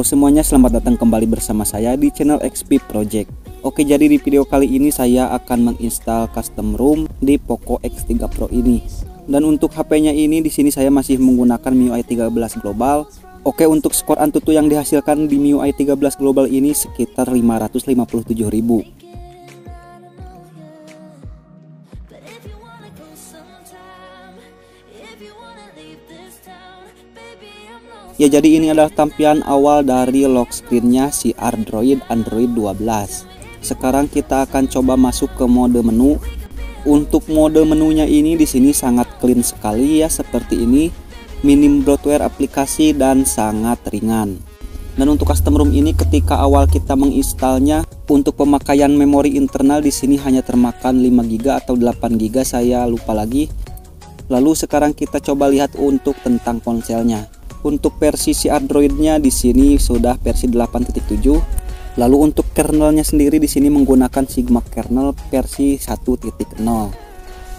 Halo semuanya, selamat datang kembali bersama saya di channel XP Project. Oke, jadi di video kali ini saya akan menginstal custom ROM di Poco X3 Pro ini. Dan untuk HP-nya ini di sini saya masih menggunakan MIUI 13 Global. Oke, untuk skor Antutu yang dihasilkan di MIUI 13 Global ini sekitar 557.000. Ya, jadi ini adalah tampilan awal dari lock screen-nya si Android 12. Sekarang kita akan coba masuk ke mode menu. Untuk mode menunya ini di sini sangat clean sekali ya, seperti ini. Minim bloatware aplikasi dan sangat ringan. Dan untuk custom ROM ini ketika awal kita menginstalnya, untuk pemakaian memori internal di sini hanya termakan 5 GB atau 8 GB, saya lupa lagi. Lalu sekarang kita coba lihat untuk tentang ponselnya. Untuk versi si Android-nya di sini sudah versi 8.7. Lalu untuk kernelnya sendiri di sini menggunakan Sigma kernel versi 1.0.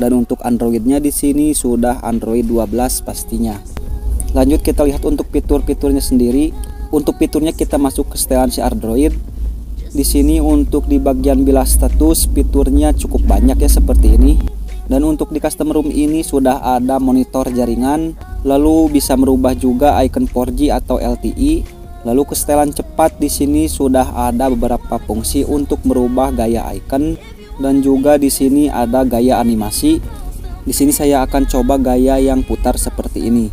Dan untuk Android-nya di sini sudah Android 12 pastinya. Lanjut kita lihat untuk fitur-fiturnya sendiri. Untuk fiturnya kita masuk ke setelan si Android. Di sini untuk di bagian bilah status fiturnya cukup banyak ya, seperti ini. Dan untuk di custom ROM ini sudah ada monitor jaringan, lalu bisa merubah juga icon 4G atau LTE. Lalu ke setelan cepat di sini sudah ada beberapa fungsi untuk merubah gaya icon, dan juga di sini ada gaya animasi. Di sini saya akan coba gaya yang putar seperti ini.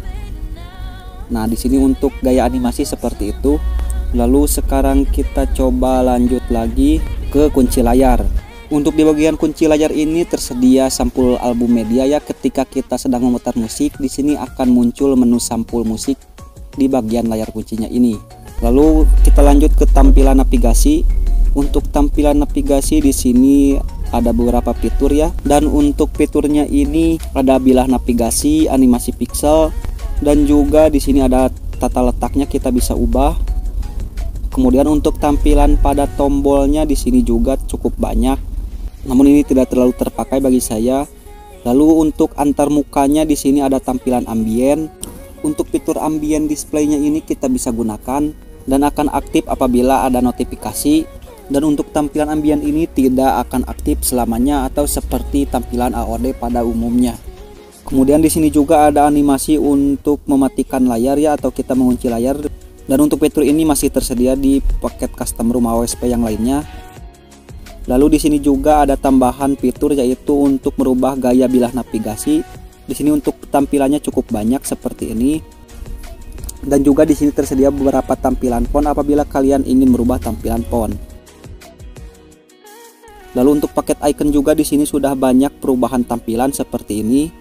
Nah, di sini untuk gaya animasi seperti itu. Lalu sekarang kita coba lanjut lagi ke kunci layar. Untuk di bagian kunci layar ini tersedia sampul album media ya. Ketika kita sedang memutar musik, di sini akan muncul menu sampul musik di bagian layar kuncinya ini. Lalu kita lanjut ke tampilan navigasi. Untuk tampilan navigasi di sini ada beberapa fitur ya. Dan untuk fiturnya ini ada bilah navigasi, animasi pixel, dan juga di sini ada tata letaknya, kita bisa ubah. Kemudian untuk tampilan pada tombolnya di sini juga cukup banyak. Namun ini tidak terlalu terpakai bagi saya. Lalu untuk antar mukanya di sini ada tampilan ambien. Untuk fitur ambien displaynya ini kita bisa gunakan dan akan aktif apabila ada notifikasi. Dan untuk tampilan ambien ini tidak akan aktif selamanya atau seperti tampilan AOD pada umumnya. Kemudian di sini juga ada animasi untuk mematikan layar ya, atau kita mengunci layar. Dan untuk fitur ini masih tersedia di paket custom ROM AOSP yang lainnya. Lalu di sini juga ada tambahan fitur yaitu untuk merubah gaya bilah navigasi. Di sini untuk tampilannya cukup banyak seperti ini. Dan juga di sini tersedia beberapa tampilan font apabila kalian ingin merubah tampilan font. Lalu untuk paket icon juga di sini sudah banyak perubahan tampilan seperti ini.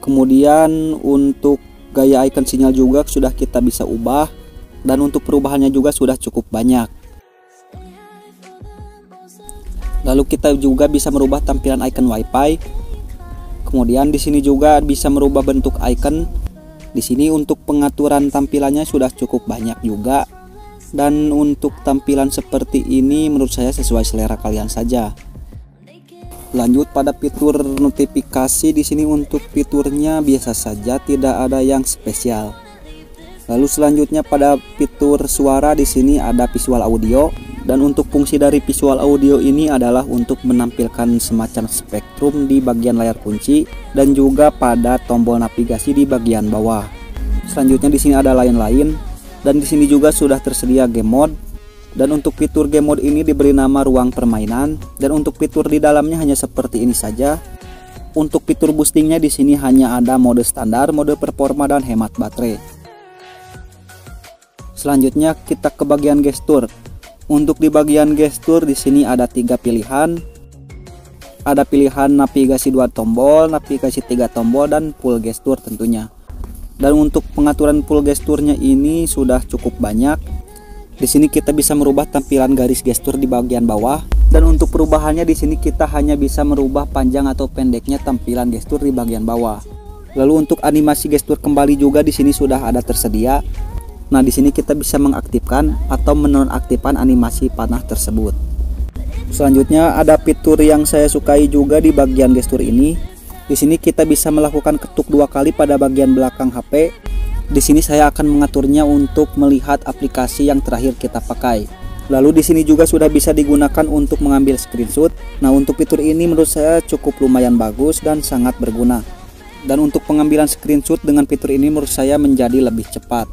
Kemudian untuk gaya icon sinyal juga sudah kita bisa ubah, dan untuk perubahannya juga sudah cukup banyak. Lalu kita juga bisa merubah tampilan icon WiFi. Kemudian di sini juga bisa merubah bentuk icon. Di sini untuk pengaturan tampilannya sudah cukup banyak juga. Dan untuk tampilan seperti ini menurut saya sesuai selera kalian saja. Lanjut pada fitur notifikasi, di sini untuk fiturnya biasa saja, tidak ada yang spesial. Lalu selanjutnya pada fitur suara di sini ada visual audio. Dan untuk fungsi dari visual audio ini adalah untuk menampilkan semacam spektrum di bagian layar kunci dan juga pada tombol navigasi di bagian bawah. Selanjutnya di sini ada lain-lain, dan di sini juga sudah tersedia game mode. Dan untuk fitur game mode ini diberi nama ruang permainan, dan untuk fitur di dalamnya hanya seperti ini saja. Untuk fitur boostingnya di sini hanya ada mode standar, mode performa, dan hemat baterai. Selanjutnya kita ke bagian gestur. Untuk di bagian gestur di sini ada 3 pilihan. Ada pilihan navigasi 2 tombol, navigasi 3 tombol, dan full gestur tentunya. Dan untuk pengaturan full gesturnya ini sudah cukup banyak. Di sini kita bisa merubah tampilan garis gestur di bagian bawah. Dan untuk perubahannya di sini kita hanya bisa merubah panjang atau pendeknya tampilan gestur di bagian bawah. Lalu untuk animasi gestur kembali juga di sini sudah ada tersedia. Nah, di sini kita bisa mengaktifkan atau menonaktifkan animasi panah tersebut. Selanjutnya ada fitur yang saya sukai juga di bagian gestur ini. Di sini kita bisa melakukan ketuk 2 kali pada bagian belakang HP. Di sini saya akan mengaturnya untuk melihat aplikasi yang terakhir kita pakai. Lalu di sini juga sudah bisa digunakan untuk mengambil screenshot. Nah, untuk fitur ini menurut saya cukup lumayan bagus dan sangat berguna. Dan untuk pengambilan screenshot dengan fitur ini menurut saya menjadi lebih cepat.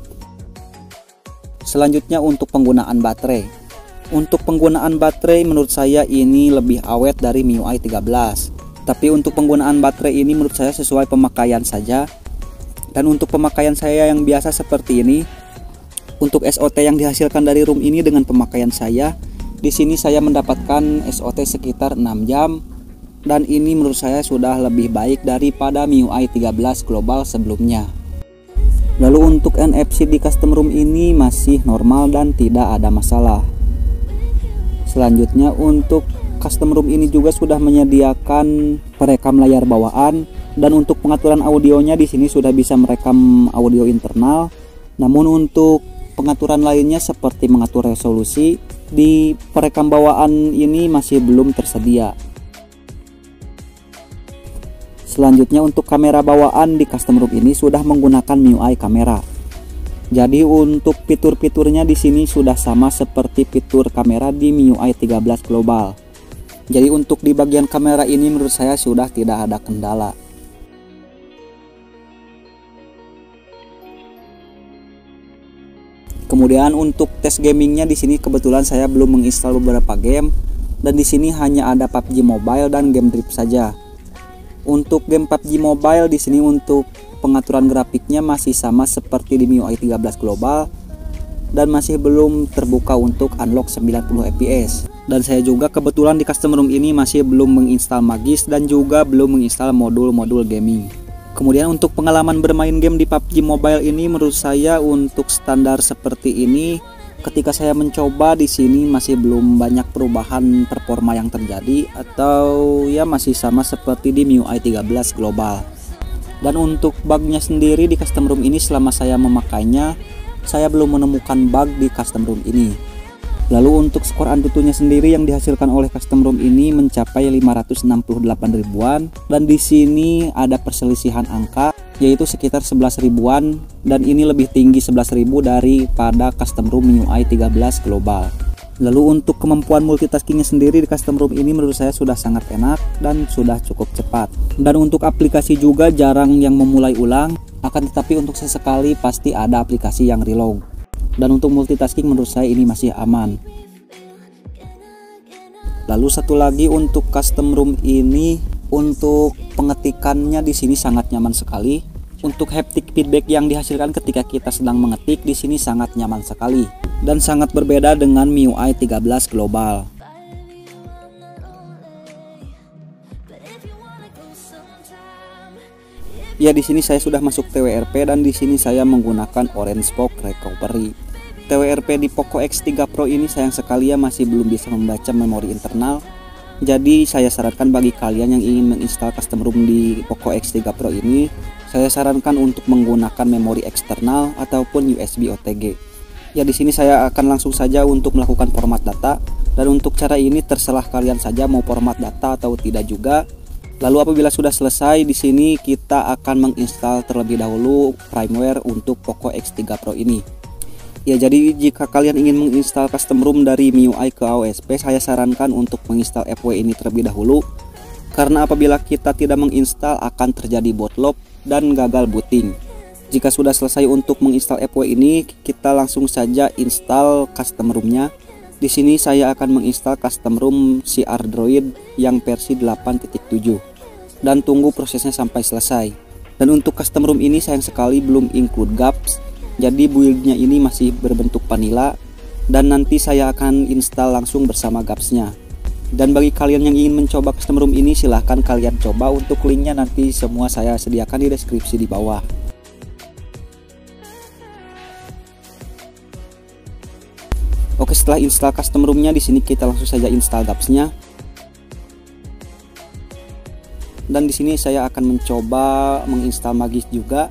Selanjutnya untuk penggunaan baterai. Untuk penggunaan baterai menurut saya ini lebih awet dari MIUI 13. Tapi untuk penggunaan baterai ini menurut saya sesuai pemakaian saja. Dan untuk pemakaian saya yang biasa seperti ini, untuk SOT yang dihasilkan dari ROM ini dengan pemakaian saya, di sini saya mendapatkan SOT sekitar 6 jam. Dan ini menurut saya sudah lebih baik daripada MIUI 13 global sebelumnya. Lalu untuk NFC di custom ROM ini masih normal dan tidak ada masalah. Selanjutnya untuk custom ROM ini juga sudah menyediakan perekam layar bawaan, dan untuk pengaturan audionya di sini sudah bisa merekam audio internal. Namun untuk pengaturan lainnya seperti mengatur resolusi di perekam bawaan ini masih belum tersedia. Selanjutnya untuk kamera bawaan di custom ROM ini sudah menggunakan MIUI kamera. Jadi untuk fitur-fiturnya di sini sudah sama seperti fitur kamera di MIUI 13 global. Jadi untuk di bagian kamera ini menurut saya sudah tidak ada kendala. Kemudian untuk tes gamingnya di sini kebetulan saya belum menginstal beberapa game, dan di sini hanya ada PUBG Mobile dan game Drift saja. Untuk game PUBG Mobile di sini untuk pengaturan grafiknya masih sama seperti di MIUI 13 global dan masih belum terbuka untuk unlock 90 fps. Dan saya juga kebetulan di custom ROM ini masih belum menginstal Magis dan juga belum menginstal modul-modul gaming. Kemudian untuk pengalaman bermain game di PUBG Mobile ini menurut saya untuk standar seperti ini, ketika saya mencoba di sini masih belum banyak perubahan performa yang terjadi, atau ya masih sama seperti di MIUI 13 global. Dan untuk bugnya sendiri di custom ROM ini selama saya memakainya, saya belum menemukan bug di custom ROM ini. Lalu untuk skor Antutunya sendiri yang dihasilkan oleh custom ROM ini mencapai 568 ribuan, dan di sini ada perselisihan angka yaitu sekitar 11 ribuan, dan ini lebih tinggi 11 ribu daripada custom ROM MIUI 13 global. Lalu untuk kemampuan multitaskingnya sendiri di custom ROM ini menurut saya sudah sangat enak dan sudah cukup cepat. Dan untuk aplikasi juga jarang yang memulai ulang, akan tetapi untuk sesekali pasti ada aplikasi yang reload. Dan untuk multitasking menurut saya ini masih aman. Lalu satu lagi untuk custom ROM ini, untuk pengetikannya di sini sangat nyaman sekali. Untuk haptic feedback yang dihasilkan ketika kita sedang mengetik di sini sangat nyaman sekali dan sangat berbeda dengan MIUI 13 global. Ya, di sini saya sudah masuk TWRP dan di sini saya menggunakan Orange Fog Recovery. TWRP di Poco X3 Pro ini sayang sekali ya masih belum bisa membaca memori internal. Jadi saya sarankan bagi kalian yang ingin menginstal custom ROM di Poco X3 Pro ini, saya sarankan untuk menggunakan memori eksternal ataupun USB OTG. Ya, di sini saya akan langsung saja untuk melakukan format data, dan untuk cara ini terserah kalian saja mau format data atau tidak juga. Lalu apabila sudah selesai, di sini kita akan menginstal terlebih dahulu firmware untuk Poco X3 Pro ini. Ya, jadi jika kalian ingin menginstal custom ROM dari MIUI ke AOSP, saya sarankan untuk menginstal FW ini terlebih dahulu, karena apabila kita tidak menginstal akan terjadi bootloop dan gagal booting. Jika sudah selesai untuk menginstal FW ini, kita langsung saja install custom ROM-nya. Di sini saya akan menginstal custom ROM si Android yang versi 8.7 dan tunggu prosesnya sampai selesai. Dan untuk custom ROM ini sayang sekali belum include GApps, jadi buildnya ini masih berbentuk vanilla, dan nanti saya akan install langsung bersama GApps-nya. Dan bagi kalian yang ingin mencoba custom ROM ini, silahkan kalian coba. Untuk linknya nanti semua saya sediakan di deskripsi di bawah. Oke, setelah install custom ROM-nya di sini kita langsung saja install GApps-nya. Dan di sini saya akan mencoba menginstal Magis juga.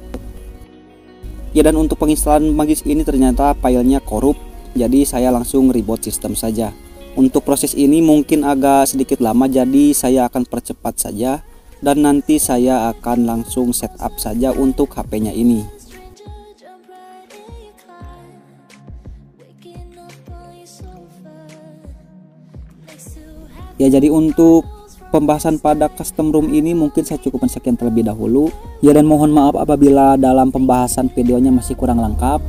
Ya, dan untuk penginstalan Magis ini ternyata filenya korup, jadi saya langsung reboot sistem saja. Untuk proses ini mungkin agak sedikit lama, jadi saya akan percepat saja, dan nanti saya akan langsung setup saja untuk HP-nya ini. Ya, jadi untuk pembahasan pada custom room ini mungkin saya cukupkan sekian terlebih dahulu. Ya, dan mohon maaf apabila dalam pembahasan videonya masih kurang lengkap.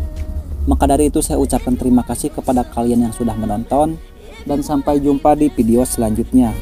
Maka dari itu saya ucapkan terima kasih kepada kalian yang sudah menonton, dan sampai jumpa di video selanjutnya.